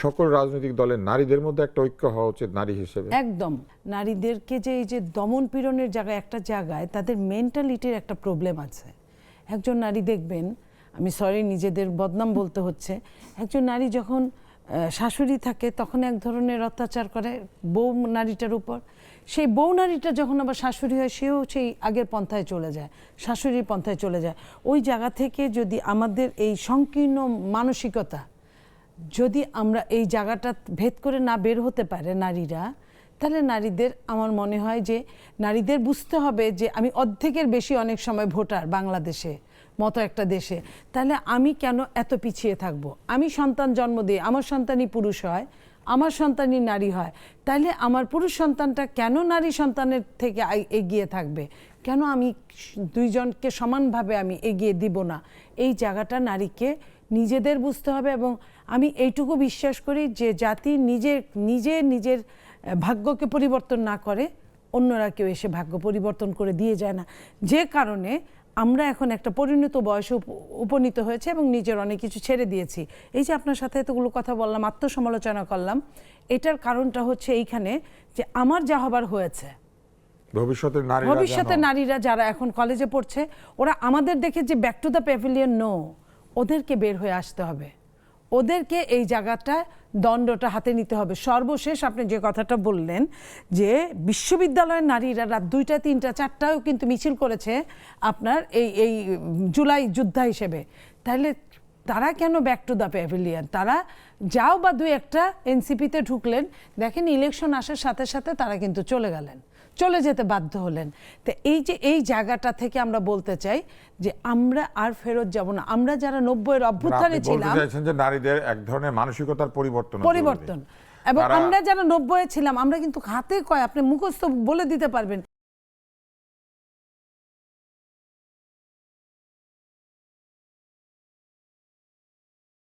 সকল রাজনৈতিক দলের নারীদের মধ্যে একটা ঐক্য হওয়া উচিত নারী হিসেবে। একদম নারীদেরকে যে এই যে দমন পীড়নের জায়গায় একটা জায়গায় তাদের মেন্টালিটির একটা প্রবলেম আছে। একজন নারী দেখবেন, আমি সরি নিজেদের বদনাম বলতে হচ্ছে, একজন নারী যখন শাশুড়ি থাকে তখন এক ধরনের অত্যাচার করে বউ নারীটার উপর, সেই বউ নারীটা যখন আবার শাশুড়ি হয় সেও সেই আগের পন্থায় চলে যায়, শাশুড়ির পন্থায় চলে যায়। ওই জায়গা থেকে যদি আমাদের এই সংকীর্ণ মানসিকতা যদি আমরা এই জায়গাটা ভেদ করে না বের হতে পারে নারীরা, তাহলে নারীদের আমার মনে হয় যে নারীদের বুঝতে হবে যে আমি অর্ধেকের বেশি অনেক সময় ভোটার বাংলাদেশে মতো একটা দেশে, তাহলে আমি কেন এত পিছিয়ে থাকব? আমি সন্তান জন্ম দিই, আমার সন্তানই পুরুষ হয়, আমার সন্তানই নারী হয়, তাহলে আমার পুরুষ সন্তানটা কেন নারী সন্তানের থেকে এগিয়ে থাকবে? কেন আমি দুইজনকে সমানভাবে আমি এগিয়ে দিব না? এই জায়গাটা নারীকে নিজেদের বুঝতে হবে। এবং আমি এইটুকু বিশ্বাস করি যে জাতি নিজের ভাগ্যকে পরিবর্তন না করে অন্যরা কেউ এসে ভাগ্য পরিবর্তন করে দিয়ে যায় না। যে কারণে আমরা এখন একটা পরিণত বয়সে উপনীত হয়েছে এবং নিজের অনেক কিছু ছেড়ে দিয়েছি। এই যে আপনার সাথে এতগুলো কথা বললাম, আত্মসমালোচনা করলাম, এটার কারণটা হচ্ছে এইখানে যে আমার যা হবার হয়েছে, ভবিষ্যতে নারীরা যারা এখন কলেজে পড়ছে ওরা আমাদের দেখে যে back to the pavilion, no, ওদেরকে বের হয়ে আসতে হবে, ওদেরকে এই জায়গাটা দণ্ডটা হাতে নিতে হবে। সর্বশেষ আপনি যে কথাটা বললেন যে বিশ্ববিদ্যালয়ের নারীরা রাত 2টা 3টা 4টাও কিন্তু মিছিল করেছে আপনার এই জুলাই যোদ্ধা হিসেবে, তাহলে তারা কেন ব্যাক টু দ্য প্যাভিলিয়ন? তারা যাও বা 2-1টা এনসিপিতে ঢুকলেন, দেখেন ইলেকশন আসার সাথে সাথে তারা কিন্তু চলে যেতে বাধ্য হলেন। তো এই জায়গাটা থেকে আমরা বলতে চাই যে আমরা আর ফেরত যাব না। আমরা যারা 90-এর অভ্যুত্থানে ছিলাম, যে নারীদের এক ধরনের মানসিকতার পরিবর্তন, এবং আমরা যারা 90-এ ছিলাম আমরা কিন্তু হাতে কয় আপনি মুখস্থ বলে দিতে পারবেন